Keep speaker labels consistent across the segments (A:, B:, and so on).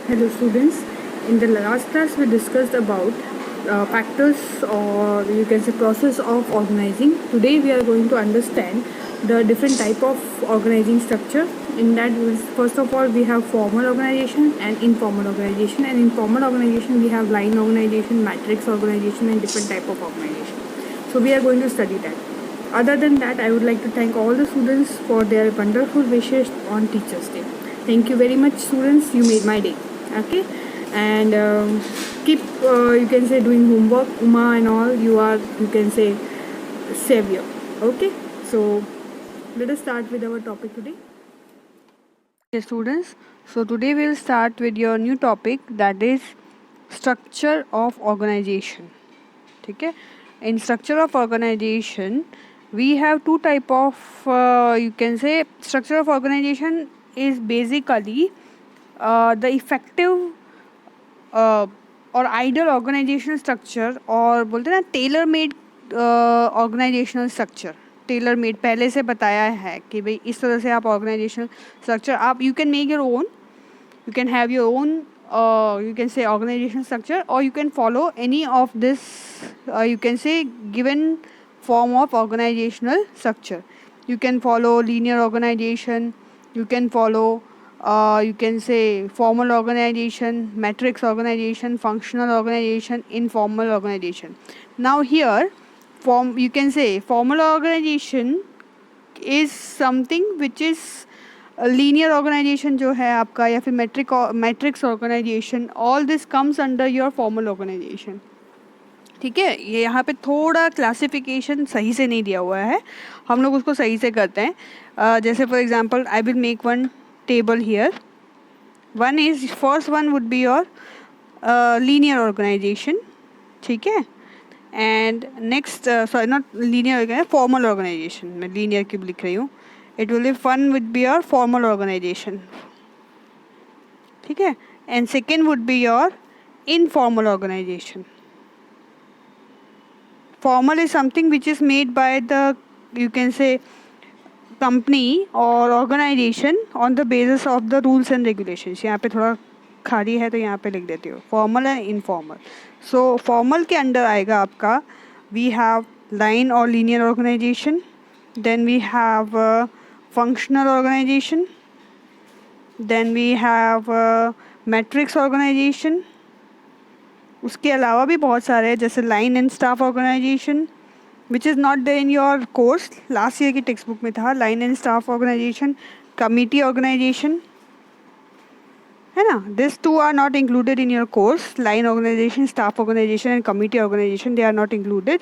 A: Hello students, in the last class we discussed about factors or you can say process of organizing. Today we are going to understand the different type of organizing structure. In that, first of all we have formal organization and informal organization, and in formal organization we have line organization, matrix organization and different type of organization. So we are going to study that. Other than that, I would like to thank all the students for their wonderful wishes on Teachers Day. Thank you very much students, you made my day. Okay, and keep you can say doing homework. Uma and all, you are, you can say, savior. Okay, so let us start with our topic today. Okay students, so today we'll start with your new topic, that is structure of organization. Okay, in structure of organization we have two type of you can say structure of organization is basically the effective और ideal organisational structure, और बोलते हैं ना tailor made organisational structure. Tailor made पहले से बताया है कि भाई इस तरह से आप ऑर्गेनाइजेशनल स्ट्रक्चर आप you can make your own, you can have your own you can say organizational structure, or you can follow any of this you can say given form of organizational structure. You can follow linear organization, you can follow you can say formal organization, matrix organization, functional organization, informal organization. Now here you can say formal organization is something which is linear organisation जो है आपका, या फिर matrix organisation, all this comes under your formal organisation. ठीक है, ये यहाँ पे थोड़ा क्लासिफिकेशन सही से नहीं दिया हुआ है, हम लोग उसको सही से करते हैं. जैसे for example I will make one table here. One is first one would be your linear organisation. ठीक है, and next sorry not linear, formal organisation. मैं लीनियर क्यों लिख रही हूँ, it will be fun would be your formal organization. ठीक है, and second would be your informal organization. Formal is something which is made by the you can say company or organization on the basis of the rules and regulations. यहाँ पे थोड़ा खाली है तो यहाँ पे लिख देती हूँ formal and informal. So formal के अंदर आएगा आपका we have line or linear organization, then we have functional organization, then we have matrix organization. उसके अलावा भी बहुत सारे हैं, जैसे line and staff organisation which is not there in your course. Last year की टेक्स्ट बुक में था line and staff organisation. Committee organisation है ना, this two are not included in your course. Line organisation, staff organisation and committee organisation, they are not included.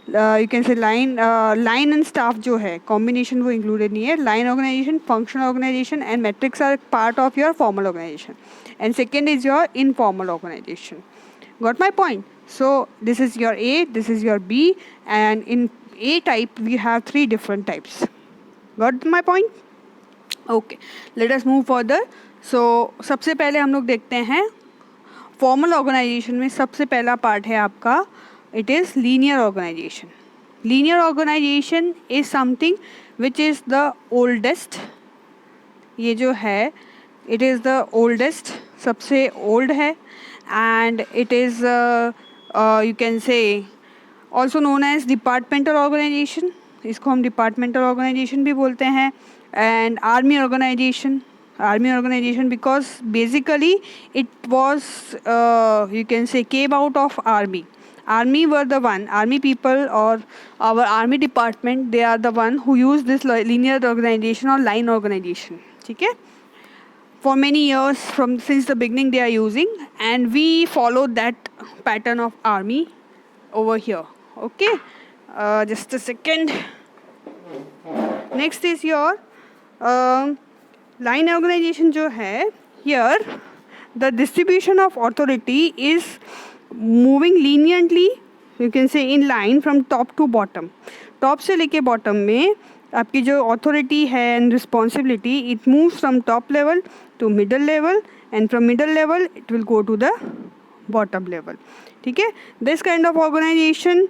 A: You can say line and staff जो है combination वो included नहीं है. Line organisation, functional organisation and matrix are part of your formal organisation, and second is your informal organisation. Got my point? So this is your A, this is your B, and in A type we have three different types. Got my point? Okay, let us move further. So सबसे पहले हम लोग देखते हैं formal organisation में सबसे पहला part है आपका, it is linear organisation. Linear organisation is something which is the oldest. ये जो है इट इज़ द ओल्डेस्ट, सबसे ओल्ड है, and it is you can say also known as departmental organization. इसको हम departmental organization भी बोलते हैं. and army organization because basically it was you can say came out of army were the one, army people or our army department, they are the one who use this linear organization or line organization. ठीक है, for many years since the beginning they are using, and we follow that pattern of army over here. Okay, just a second. Next is your line organization जो है, here the distribution of authority is moving leniently, you can say in line from top to bottom. top से लेके bottom में आपकी जो authority है and responsibility, it moves from top level to middle level, and from middle level it will go to the bottom level. ठीक है, this kind of organisation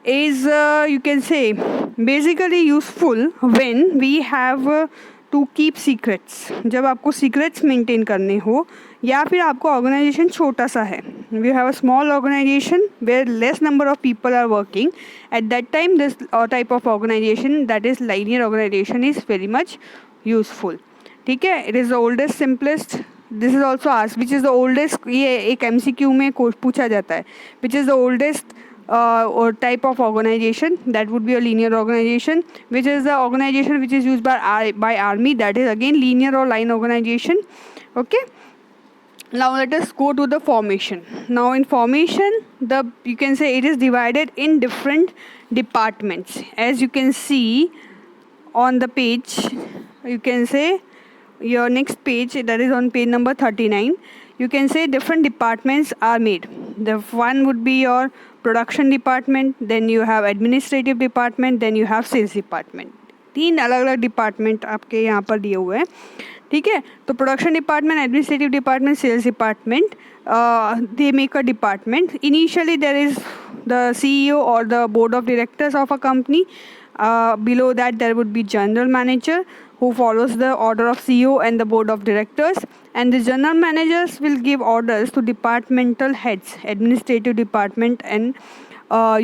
A: is you can say basically useful when we have to keep secrets. जब आपको secrets maintain करने हो या फिर आपका organisation छोटा सा है, we have a small organisation where less number of people are working, at that time this type of organisation that is linear organisation is very much useful. ठीक है, it is the oldest simplest. This is also asked which is the oldest, ये एक MCQ में पूछा जाता है, which is the oldest or type of organization. That would be a linear organization. Which is the organization which is used by army, that is again linear or line organization. Okay, now let us go to the formation. Now in formation, you can say it is divided in different departments. As you can see on the page, you can say your next page, that is on page number 39, you can say different departments are made. The one would be your production department, then you have administrative department, then you have sales department. 3 अलग अलग department आपके यहाँ पर दिए हुए हैं. ठीक है, तो production department, administrative department, sales department, they make a department. Initially there is the CEO or the board of directors of a company. Below that there would be general manager who follows the order of CEO and the board of directors, and the general managers will give orders to departmental heads, administrative department, and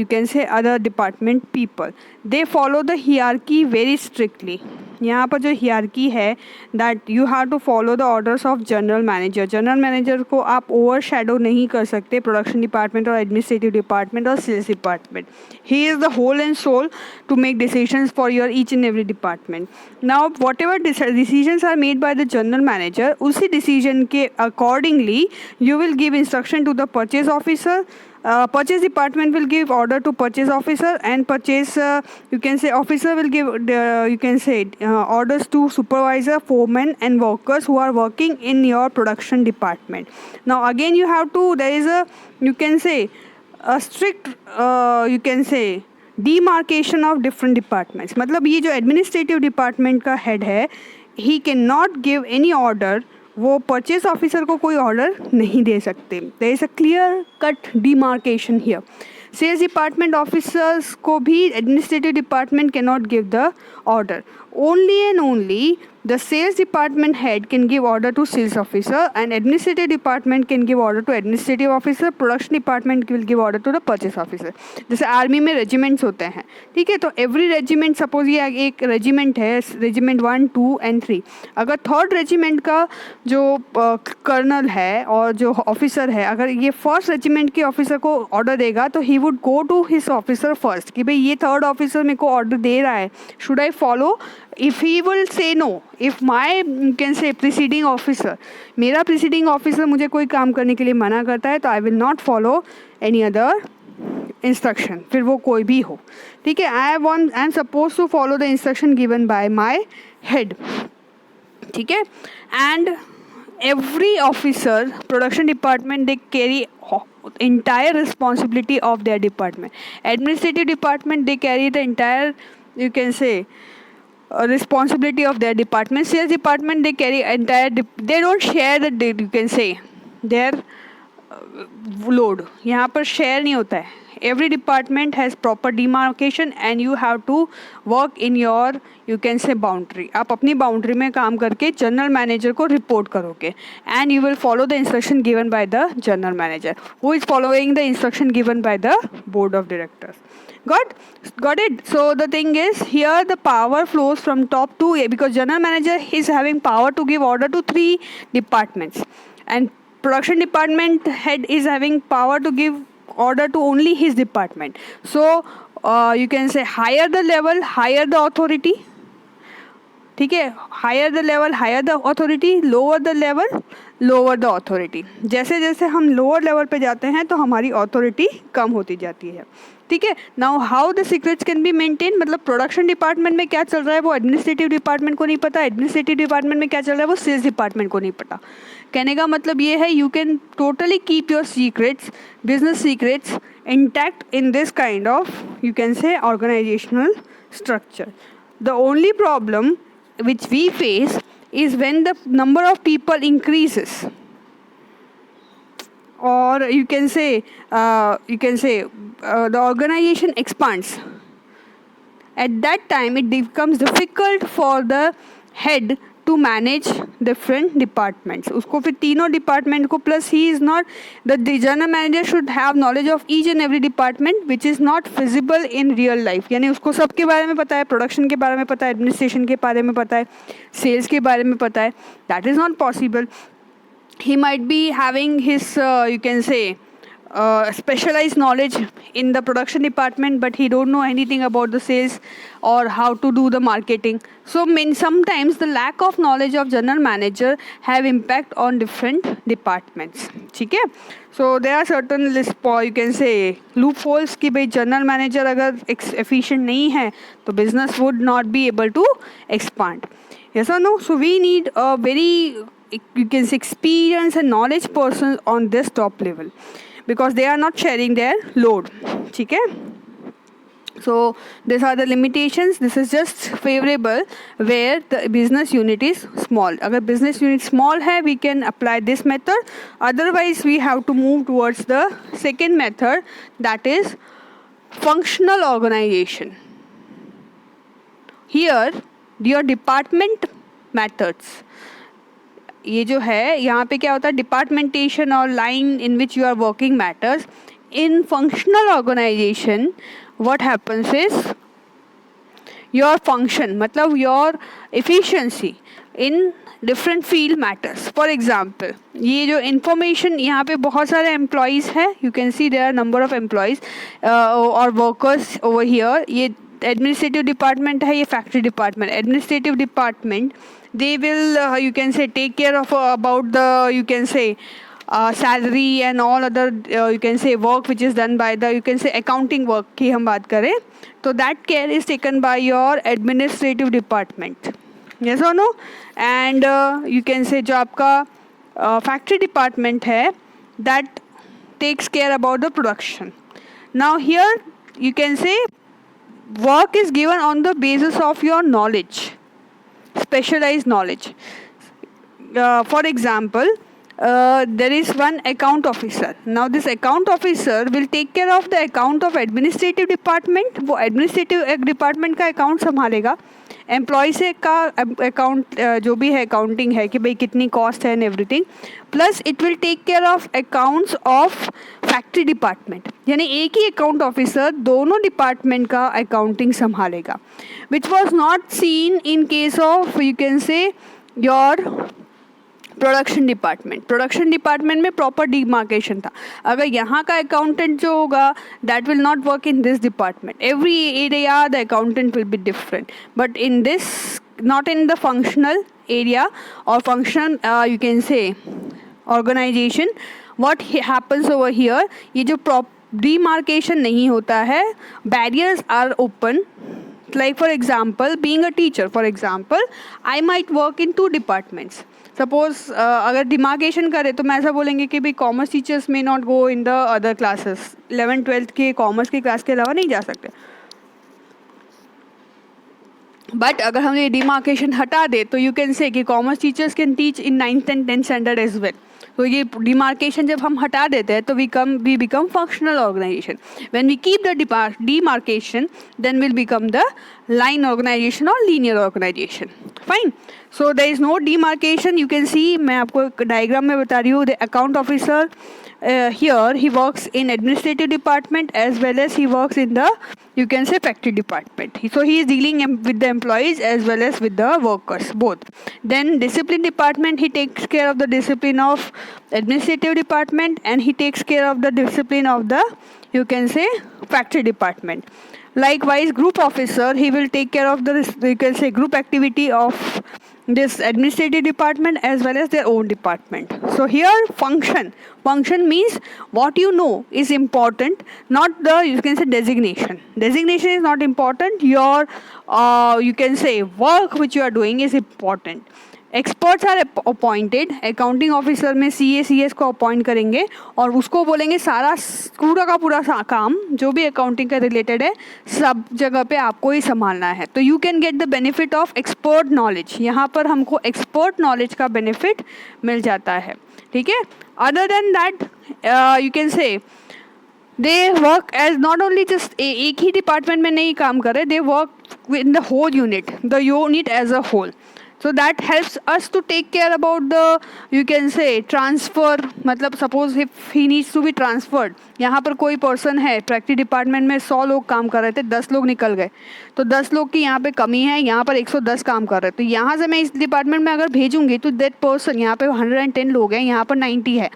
A: you can say other department people. They follow the hierarchy very strictly. यहाँ पर जो hierarchy है that you have to follow the orders of general manager. General manager को आप overshadow नहीं कर सकते production department और एडमिनिस्ट्रेटिव डिपार्टमेंट और sales department. He is the whole and sole to make decisions for your each and every department. Now whatever decisions are made by the general manager, उसी decision के accordingly you will give instruction to the purchase officer. Purchase department will give order to purchase officer, and purchase you can say officer will give you can say orders to supervisor, foreman, and workers who are working in your production department. Now again you have to, there is a, you can say, a strict you can say demarcation of different departments. मतलब ये जो administrative department का head है, he cannot give any order, वो purchase officer को कोई order नहीं दे सकते. There is a clear cut demarcation here. Sales department officers को भी administrative department can not give the order. Only and only the sales department head can give order to sales officer, and administrative department can give order to administrative officer. production department will give order to the purchase officer. जैसे army में regiments होते हैं, ठीक है, तो every regiment, suppose ये एक regiment है, रेजिमेंट 1, 2 and 3, अगर थर्ड रेजिमेंट का जो कर्नल है और जो ऑफिसर है, अगर ये फर्स्ट रेजिमेंट के ऑफिसर को ऑर्डर देगा तो he would go to his officer first कि भाई ये थर्ड ऑफिसर मेरे को ऑर्डर दे रहा है, should I follow. If he will say no, if my you can say preceding officer, मेरा preceding officer मुझे कोई काम करने के लिए मना करता है, तो I will not follow any other instruction, फिर वो कोई भी हो. ठीक है, I am supposed to follow the instruction given by my head. ठीक है, and every officer, production department, they carry entire responsibility of their department. Administrative department, they carry the entire, you can say, responsibility of their department. Sales department, they carry entire they don't share the, you can say, their load. यहाँ पर share नहीं होता है. Every department has proper demarcation and you have to work in your, you can say, boundary. आप अपनी boundary में काम करके general manager को report करोगे, and you will follow the instruction given by the general manager, who is following the instruction given by the board of directors. Got it. So the thing is, here the power flows from top to A, because general manager is having power to give order to 3 departments, and production department head is having power to give order to only his department. So you can say higher the level, higher the authority. ठीक है, higher the level higher the authority, lower the level lower the authority. जैसे जैसे हम lower level पे जाते हैं तो हमारी अथॉरिटी कम होती जाती है. ठीक है, now how the secrets can be maintain, मतलब प्रोडक्शन डिपार्टमेंट में क्या चल रहा है वो एडमिनिस्ट्रेटिव डिपार्टमेंट को नहीं पता, एडमिनिस्ट्रेटिव डिपार्टमेंट में क्या चल रहा है वो सेल्स डिपार्टमेंट को नहीं पता. कहने का मतलब ये है, you can totally keep your secrets, business secrets intact in this kind of, you can say, organisational structure. The only problem which we face is when the number of people increases, or you can say the organization expands. At that time it becomes difficult for the head to manage different departments. उसको फिर तीनों department को plus he is not the general manager should have knowledge of each and every department which is not feasible in real life. यानी उसको सबके बारे में पता है, प्रोडक्शन के बारे में पता है, एडमिनिस्ट्रेशन के बारे में पता है, सेल्स के बारे में पता है. That is not possible. He might be having his you can say specialized knowledge in the production department, but he don't know anything about the sales or how to do the marketing. So sometimes the lack of knowledge of general manager have impact on different departments. ठीक है. So there are certain you can say loopholes कि भाई general manager अगर efficient नहीं है तो business would not be able to expand. Yes or no? So we need a very you can say experienced and knowledge person on this top level, because they are not sharing their load. ठीक है. So these are the limitations. This is just favorable where the business unit is small. अगर business unit small है, we can apply this method. Otherwise we have to move towards the second method, that is functional organization. Here your department methods. ये जो है यहाँ पे क्या होता है, डिपार्टमेंटेशन और line in which you are working matters. In functional organisation what happens is your function मतलब your efficiency in different field matters. For example ये जो इंफॉर्मेशन यहाँ पे बहुत सारे एम्प्लॉयज़ हैं, you can see there are number of employees और workers over here. ये एडमिनिस्ट्रेटिव डिपार्टमेंट है, ये factory department. Administrative department they will you can say take care of about the you can say salary and all other you can say work which is done by the you can say accounting work की हम बात करें तो that care is taken by your administrative department. Yes or no? And you can say जो आपका factory department है that takes care about the production. Now here you can say work is given on the basis of your knowledge, specialized knowledge. For example, there is one account officer. Now this account officer will take care of the account of administrative department. वो administrative department का account संभालेगा. Employ से का account जो भी है accounting है कि भाई कितनी कॉस्ट है and everything. Plus it will take care of accounts of factory department. यानी एक ही अकाउंट ऑफिसर दोनों डिपार्टमेंट का अकाउंटिंग संभालेगा, which was not seen in case of you can say your production department. Production department में proper demarcation था. अगर यहाँ का अकाउंटेंट जो होगा that will not work in this department. Every area the accountant will be different, but in this not in the functional area और function you can say organisation what happens over here. ये जो demarcation नहीं होता है, barriers are open. Like for example, being a teacher, for example, I might work in 2 departments. Suppose अगर demarcation करें तो मैं ऐसा बोलेंगे कि भाई commerce teachers may not go in the other classes. 11th-12th के कॉमर्स की क्लास के अलावा नहीं जा सकते. बट अगर हम ये डिमार्केशन हटा दे तो यू कैन से कि commerce teachers can teach in 9th and 10th standard as well. तो ये डिमार्केशन जब हम हटा देते हैं तो we become functional organisation. When we keep the demarcation then will become the line organisation और linear organisation. Fine. So there is no demarcation. You can see, मैं आपको एक डायग्राम में बता रही हूँ. The account officer here he works in administrative department as well as he works in the you can say factory department. So he is dealing with the employees as well as with the workers both. Then discipline department, he takes care of the discipline of administrative department and he takes care of the discipline of the you can say factory department. Likewise, group officer, he will take care of the you can say group activity of this administrative department as well as their own department. So here function means what you know is important, not the you can say designation. Designation is not important. Your you can say work which you are doing is important. Experts are appointed. Accounting officer में CS को appoint करेंगे और उसको बोलेंगे सारा पूरा का पूरा काम जो भी अकाउंटिंग का रिलेटेड है सब जगह पे आपको ही संभालना है. तो you can get the benefit of expert knowledge. यहाँ पर हमको एक्सपर्ट नॉलेज का बेनिफिट मिल जाता है. ठीक है. Other than that you can say they work as not only just एक ही डिपार्टमेंट में नहीं काम कर रहे, they work in the whole unit, the unit as a whole. So that helps us to take care about the, you can say, transfer. मतलब suppose if he needs to be transferred, यहाँ पर कोई person है, practice department में 100 लोग काम कर रहे थे, 10 लोग निकल गए, तो 10 लोग की यहाँ पे कमी है, यहाँ पर 110 काम कर रहे हैं, तो यहाँ से मैं इस डिपार्टमेंट में अगर भेजूंगी तो दैट पर्सन, यहाँ पे 110 लोग हैं, यहाँ पर 90 है,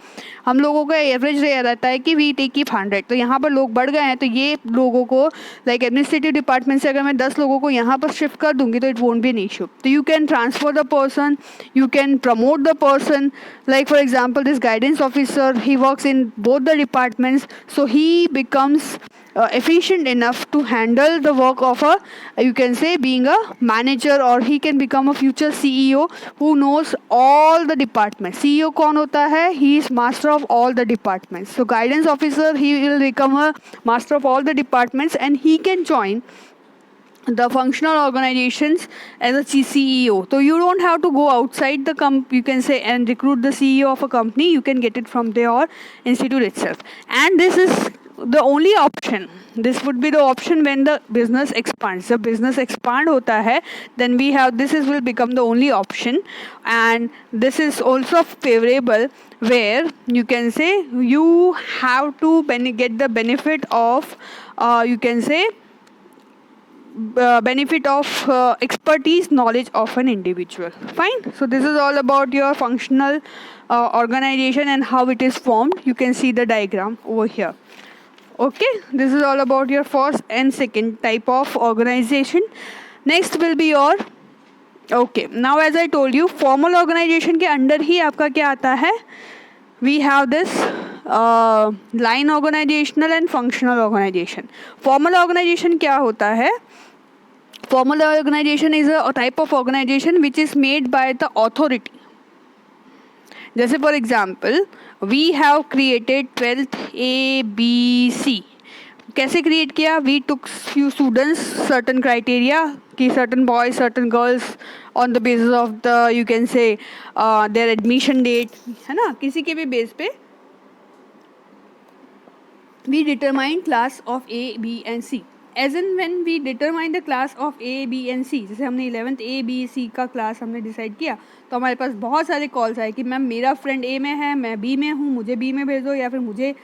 A: हम लोगों का एवरेज रहता है कि वी टेक इफ 100, तो यहाँ पर लोग बढ़ गए हैं, तो ये लोगों को लाइक एडमिनिस्ट्रेटिव डिपार्टमेंट से अगर मैं 10 लोगों को यहाँ पर शिफ्ट कर दूंगी तो it won't be an issue. तो you can transfer the person, you can promote the person, like for example this guidance officer, he works in both the departments, so he becomes efficient enough to handle the work of a, you can say, being a manager, or he can become a future CEO who knows all the departments. CEO कौन होता है? He is master of all the departments. So guidance officer, he will become a master of all the departments, and he can join the functional organizations as a CEO. So you don't have to go outside the you can say, and recruit the CEO of a company. You can get it from their institute itself, and this is the only option. This would be the option when the business expands. The business expand hota hai, then we have this is will become the only option, and this is also favorable where you can say you have to get the benefit of you can say benefit of expertise, knowledge of an individual. Fine. So this is all about your functional organization and how it is formed. You can see the diagram over here. Okay, this is all about your first and second type of organization. Next will be your, okay, now as I told you, formal organization के अंदर ही आपका क्या आता है? We have this line organizational and functional organization. Formal organization क्या होता है? Formal organization is a type of organization which is made by the authority. जैसे for example, we have created 12th A, B, C. कैसे create किया? We took few students, certain criteria, कि certain boys, certain girls, on the basis of the, you can say, their admission date, है ना? किसी के भी base पे we determine class of A, B and C. As in when we determine the class of A, B and C, जैसे हमने 11th A, B, C का class हमने डिसाइड किया, तो हमारे पास बहुत सारे कॉल्स आए कि मैम मेरा फ्रेंड A में है, मैं B में हूँ, मुझे B में भेज दो, या फिर मुझे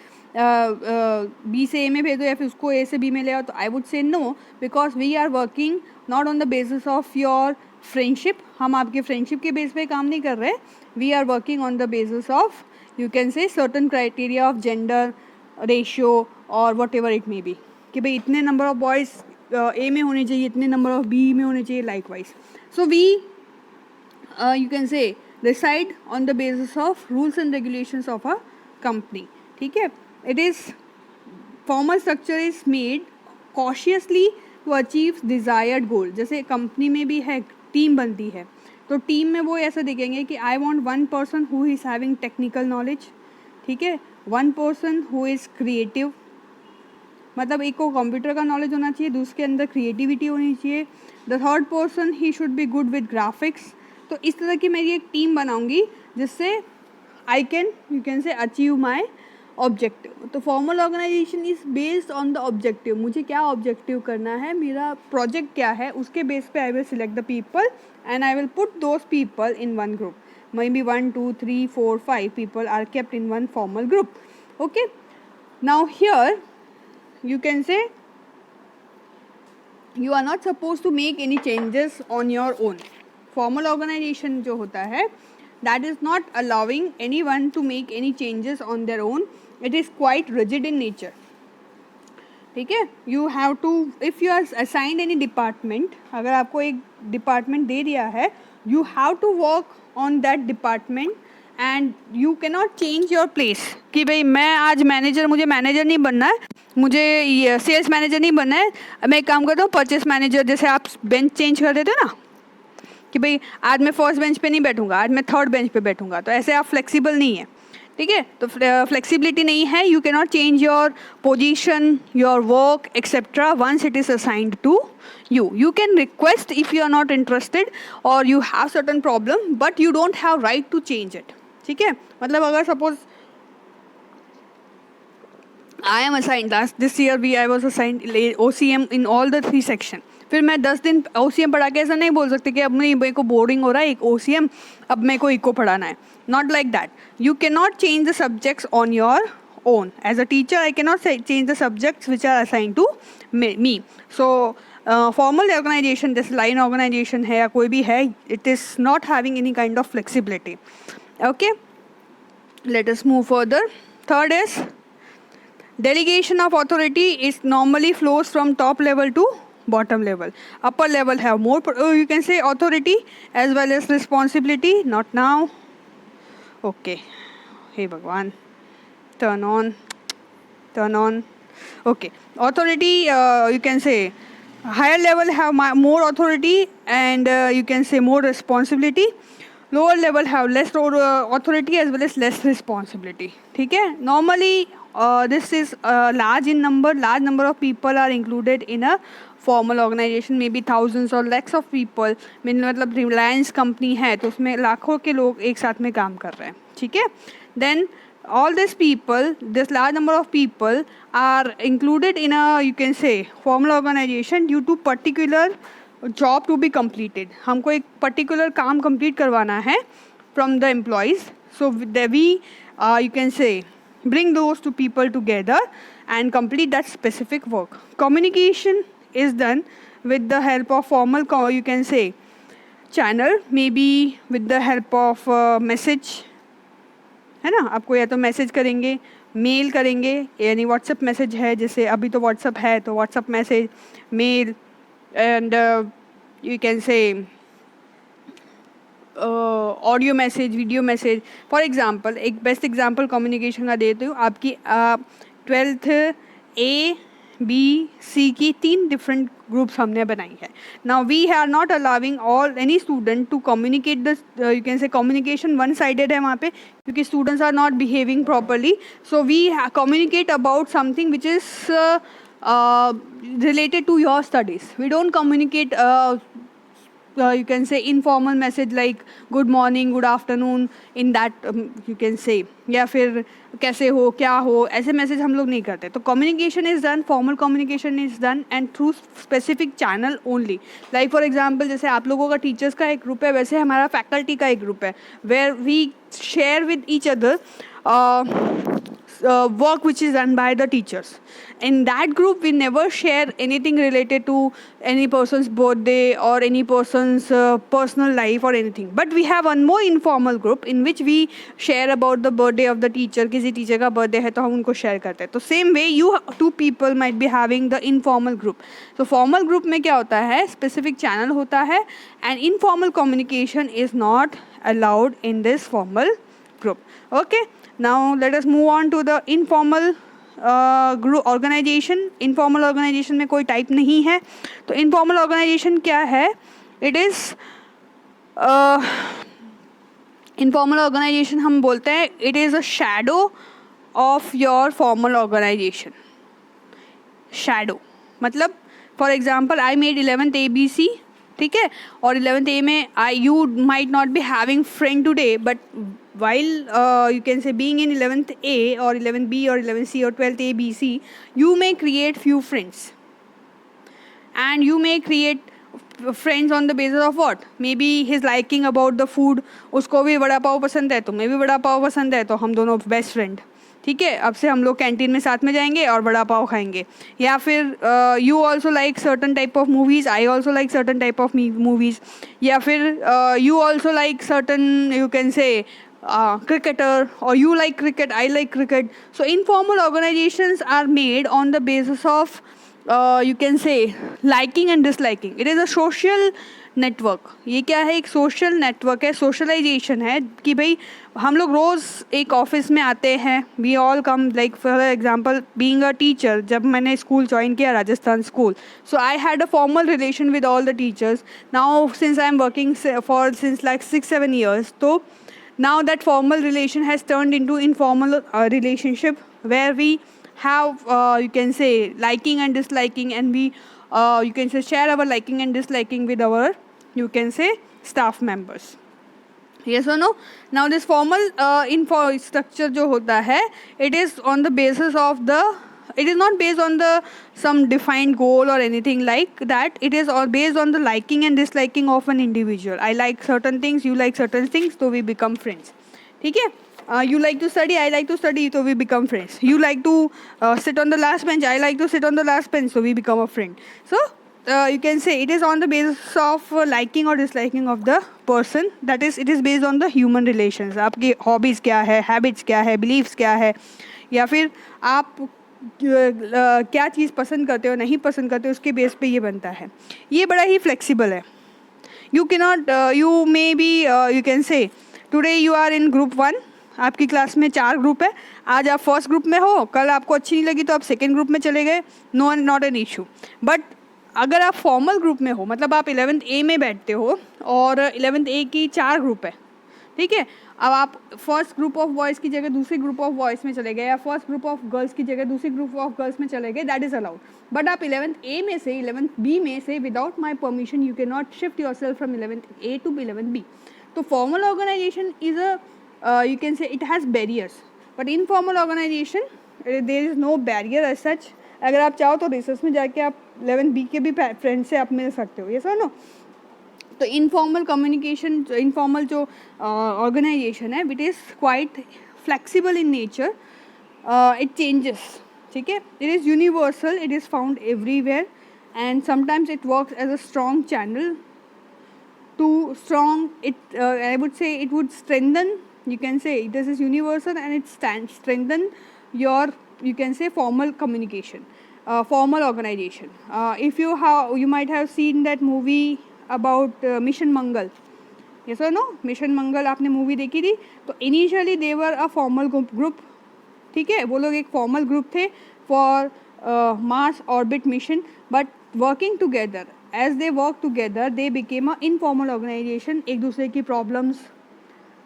A: B से A में भेज दो, या फिर उसको A से B में ले आओ. तो I would say no, because we are working not on the basis of your friendship. हम आपके फ्रेंडशिप के बेस पे काम नहीं कर रहे. We are working on the basis of, you can say, certain criteria of gender, ratio और whatever it may be, कि भाई इतने नंबर ऑफ बॉयज़ ए में होने चाहिए, इतने नंबर ऑफ बी में होने चाहिए, likewise. So we you can say decide on the basis of rules and regulations of a company. ठीक है. It is formal structure is made cautiously to achieve desired goal. जैसे company में भी है, team बनती है, तो team में वो ऐसा देखेंगे कि I want one person who is having technical knowledge. ठीक है. One person who is creative, मतलब एक को कंप्यूटर का नॉलेज होना चाहिए, दूसरे के अंदर क्रिएटिविटी होनी चाहिए. The third person he should be good with graphics. तो इस तरह की मेरी एक टीम बनाऊंगी जिससे I can, you can say, achieve my objective. तो formal organisation is based on the objective. मुझे क्या ऑब्जेक्टिव करना है, मेरा प्रोजेक्ट क्या है, उसके बेस पे I will select the people and I will put those people in one group. Maybe 1, 2, 3, 4, 5 people are kept in one formal group. Okay. Now here you can say you are not supposed to make any changes on your own. Formal organization जो होता है, that is not allowing anyone to make any changes on their own. It is quite rigid in nature. ठीक है. You have to, if you are assigned any department, अगर आपको एक department दे दिया है, you have to work on that department and you cannot change your place. कि भाई मैं आज मैनेजर, मुझे मैनेजर नहीं बनना है, मुझे सेल्स मैनेजर नहीं बनना है, मैं एक काम करता हूँ परचेस मैनेजर. जैसे आप बेंच चेंज कर देते हो ना, कि भाई आज मैं फर्स्ट बेंच पे नहीं बैठूंगा, आज मैं थर्ड बेंच पे बैठूंगा, तो ऐसे आप फ्लेक्सिबल नहीं है. ठीक है. तो फ्लेक्सिबिलिटी नहीं है. You can not change your position, your work etcetera once it is assigned to you. You can request if you are not interested or you have certain problem, but you don't have right to change it. ठीक है. मतलब अगर suppose I am assigned, this year I was assigned OCM in all the 3 sections.
B: फिर मैं 10 दिन OCM पढ़ा के ऐसा नहीं बोल सकते कि अब नहीं, मेरे को बोरिंग हो रहा है एक OCM, अब मेरे को इको पढ़ाना है. Not like that. You can not change the subjects on your own. As a teacher, I cannot change the subjects which are assigned to me. So formal organization, जैसे line organization है या कोई भी है, it is not having any kind of flexibility. Okay, let us move further. Third is delegation of authority is normally flows from top level to bottom level. Upper level have more you can say authority as well as responsibility. Not now. Okay, hey Bhagwan, turn on. Okay, authority, you can say higher level have more authority and you can say more responsibility. Lower level have less authority as well as less responsibility. ठीक है. Normally this is large number of people are included in a formal organization, maybe thousands or lakhs of people. मतलब Reliance company है तो उसमें लाखों के लोग एक साथ में काम कर रहे हैं. ठीक है. Then all these people, this large number of people are included in a, you can say, formal organization due to particular job to be completed. हमको एक particular काम complete करवाना है from the employees. So we you can say bring those two people together and complete that specific work. Communication is done with the help of formal, you can say, channel, maybe with the help of message, है ना. आपको या तो message करेंगे, mail करेंगे, यानी WhatsApp message है, जैसे अभी तो व्हाट्सएप है तो WhatsApp message, male and you can से audio message, video message. For example, एक बेस्ट एग्जांपल कम्युनिकेशन का देती हूँ. आपकी 12th A, B, C की 3 डिफरेंट ग्रुप्स हमने बनाई है. Now we are not allowing all any student to communicate the, you can say communication one sided है वहाँ पे, क्योंकि students are not behaving properly. So we communicate about something which is related to your studies. We don't communicate you can say informal message like good morning, good afternoon, in that you can say, या फिर कैसे हो, क्या हो, ऐसे message हम लोग नहीं करते. तो communication is done, formal communication is done and through specific channel only. Like for example, जैसे आप लोगों का टीचर्स का एक ग्रुप है, वैसे हमारा फैकल्टी का एक ग्रुप है, where we share with each other work which is done by the teachers. In that group we never share anything related to any person's birthday or any person's personal life or anything, but we have one more informal group in which we share about the birthday of the teacher. किसी teacher का birthday है तो हम उनको share करते हैं. तो same way you two people might be having the informal group. So formal group में क्या होता है, specific channel होता है and informal communication is not allowed in this formal group. Okay, now let us move on to the informal group organisation. Informal organisation में कोई type नहीं है. तो इनफॉर्मल ऑर्गेनाइजेशन क्या है, इट इज़ इनफॉर्मल ऑर्गेनाइजेशन हम बोलते हैं it is a shadow of your formal organisation. Shadow मतलब for example I made 11th ABC, ठीक है, और 11th A में you might not be having friend today, but while you can say being in 11th A or 11th B or 11th C or 12th A, B, C, you may create few friends and you may create friends on the basis of what, maybe his liking about the food, उसको भी वड़ा पाव पसंद है तो मैं भी वड़ा पाव पसंद है, तो हम दोनों बेस्ट फ्रेंड. ठीक है, अब से हम लोग कैंटीन में साथ में जाएंगे और वड़ा पाव खाएंगे. या फिर you also like certain type of movies, I also like certain type of movies. या फिर you also like certain, you can से cricketer, or you like cricket, I like cricket. So informal organizations are made on the basis of you can say liking and disliking. It is a social network. ये क्या है, एक social network है, socialization है कि भाई हम लोग रोज़ एक ऑफिस में आते हैं. we all come, like for example being a teacher, जब मैंने स्कूल ज्वाइन किया Rajasthan school, so I had a formal relation with all the teachers. Now since I am working for since like 6-7 years, so now that formal relation has turned into informal relationship where we have you can say liking and disliking, and we you can say share our liking and disliking with our, you can say, staff members. Yes or no? Now this formal info structure जो होता है, it is on the basis of the it is not based on the some defined goal or anything like that. It is all based on the liking and disliking of an individual. I like certain things, you like certain things, so we become friends. ठीक है? You like to study, I like to study, so we become friends. You like to sit on the last bench, I like to sit on the last bench, so we become a friend. So you can say it is on the basis of liking or disliking of the person. That is, it is based on the human relations. आपकी hobbies क्या है, habits क्या है, beliefs क्या है, या फिर आप क्या चीज़ पसंद करते हो नहीं पसंद करते हो, उसके बेस पे ये बनता है. ये बड़ा ही फ्लेक्सिबल है. You can not, you may be, you can say today you are in group 1, आपकी क्लास में 4 ग्रुप है. आज आप फर्स्ट ग्रुप में हो, कल आपको अच्छी नहीं लगी तो आप सेकेंड ग्रुप में चले गए, no not an issue. But अगर आप फॉर्मल ग्रुप में हो, मतलब आप 11th A में बैठते हो और 11th A की 4 ग्रुप है, ठीक है. अब आप फर्स्ट ग्रुप ऑफ बॉयज़ की जगह दूसरी ग्रुप ऑफ बॉयज़ में चले गए, या फर्स्ट ग्रुप ऑफ गर्ल्स की जगह दूसरी ग्रुप ऑफ गर्ल्स में चले गए, दैट इज़ अलाउड. बट आप 11th A में से 11th B में से without my permission you can not shift yourself from 11th A to 11th B. तो formal organisation is a, you can say it has barriers, but informal organization there is no barrier as such. अगर आप चाहो तो research में जाके आप 11th B के भी फ्रेंड से आप मिल सकते हो, ये सर नो. तो इनफॉर्मल कम्युनिकेशन, इनफॉर्मल जो ऑर्गेनाइजेशन है, it is quite flexible in nature, it changes, ठीक है. It is universal, it is found everywhere, and sometimes it works as a strong channel to strong it, I would say it would strengthen, you can say this is universal and it strengthen your, you can say, formal communication, formal organization. If you might have seen that movie about Mission Mangal, yes or no? Mission Mangal आपने movie देखी थी. तो initially they were a formal group, ठीक है, वो लोग एक formal group थे for Mars orbit mission, but working together, as they work together they became a informal organization. एक दूसरे की प्रॉब्लम्स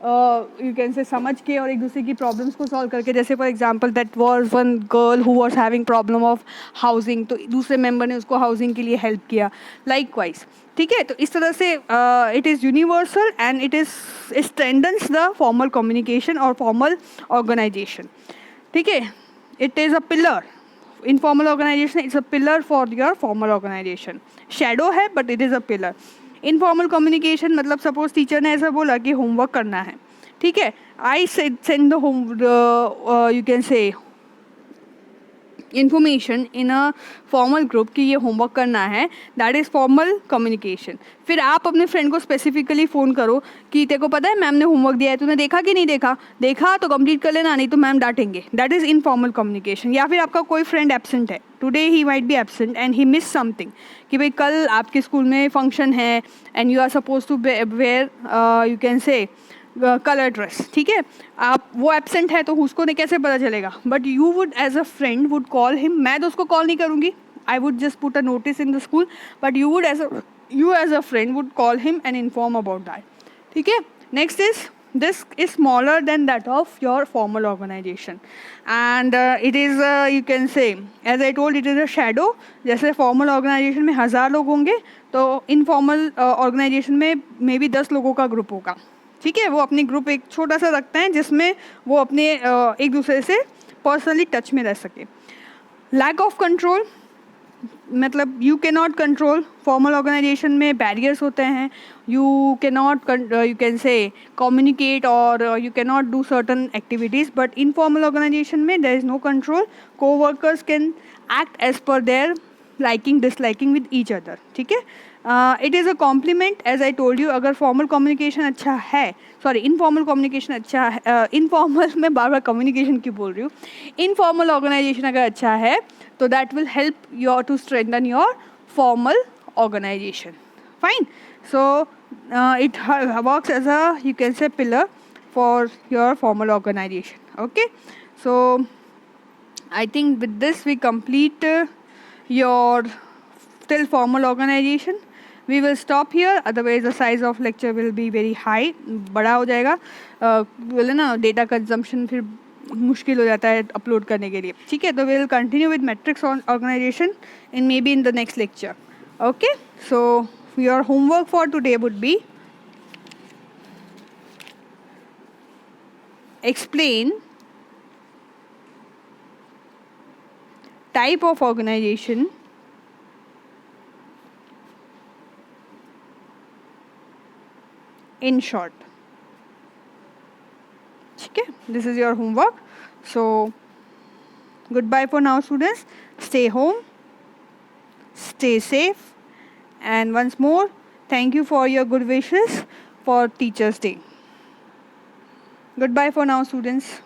B: यू कैन से समझ के और एक दूसरे की प्रॉब्लम्स को सॉल्व करके, जैसे for example that was one girl who was having problem of housing, तो दूसरे मेंबर ने उसको हाउसिंग के लिए हेल्प किया, लाइकवाइज, ठीक है. तो इस तरह से it is universal and it strengthens the formal communication और फॉर्मल ऑर्गेनाइजेशन, ठीक है. It is a pillar, informal organisation it's a pillar for your formal organisation. Shadow है but it is a pillar. Informal communication मतलब suppose teacher ने ऐसा बोला कि homework करना है, ठीक है. I send the home, you can say information in a formal group कि ये होमवर्क करना है, दैट इज़ फॉर्मल कम्युनिकेशन. फिर आप अपने फ्रेंड को स्पेसिफिकली फ़ोन करो कि तेरे को पता है मैम ने होमवर्क दिया है, तूने देखा कि नहीं देखा, देखा तो कंप्लीट कर लेना, नहीं तो मैम डांटेंगे, दैट इज़ इनफॉर्मल कम्युनिकेशन. या फिर आपका कोई फ्रेंड एब्सेंट है, today he might be absent and he miss something, कि भाई कल आपके स्कूल में फंक्शन है and you are suppose to wear, you can say colour dress, ठीक है. आप वो एब्सेंट है तो उसको कैसे पता चलेगा, but you would as a friend would call him. मैं तो उसको कॉल नहीं करूँगी, I would just put a notice in the school, but you would as a friend would call him and inform about that, ठीक है. Next is this is smaller than that of your formal organization, and it is you can say, as I told, it is a shadow. जैसे formal organization में 1000 लोग होंगे, तो informal organization में may be 10 लोगों का ग्रुप होगा, ठीक है. वो अपनी ग्रुप एक छोटा सा रखते हैं जिसमें वो अपने एक दूसरे से पर्सनली टच में रह सके. लैक ऑफ कंट्रोल मतलब you can not control. Formal organisation में बैरियर्स होते हैं, you can not, you can say communicate और you can not do certain activities. But informal organisation में देयर इज़ नो कंट्रोल. को workers can act as per their liking disliking with each other, ठीक है. It is a complement, as I told you. अगर formal communication अच्छा है, sorry informal communication अच्छा है, informal मैं बार बार कम्युनिकेशन की बोल रही हूँ, इनफॉर्मल ऑर्गेनाइजेशन अगर अच्छा है तो that will help your to strengthen your formal organization. Fine. So it works as a, you can say, pillar for your formal organization. Okay. So I think with this we complete your till formal organization. We will stop here, otherwise the size of lecture will be very high, बड़ा हो जाएगा. बोले ना data consumption फिर मुश्किल हो जाता है अपलोड करने के लिए, ठीक है. तो we will continue with matrix organization in maybe in the next lecture. Okay, so your homework for today would be explain type of organization in short. Okay, this is your homework. So goodbye for now, students. Stay home, stay safe, and once more, thank you for your good wishes for Teachers' Day. Goodbye for now, students.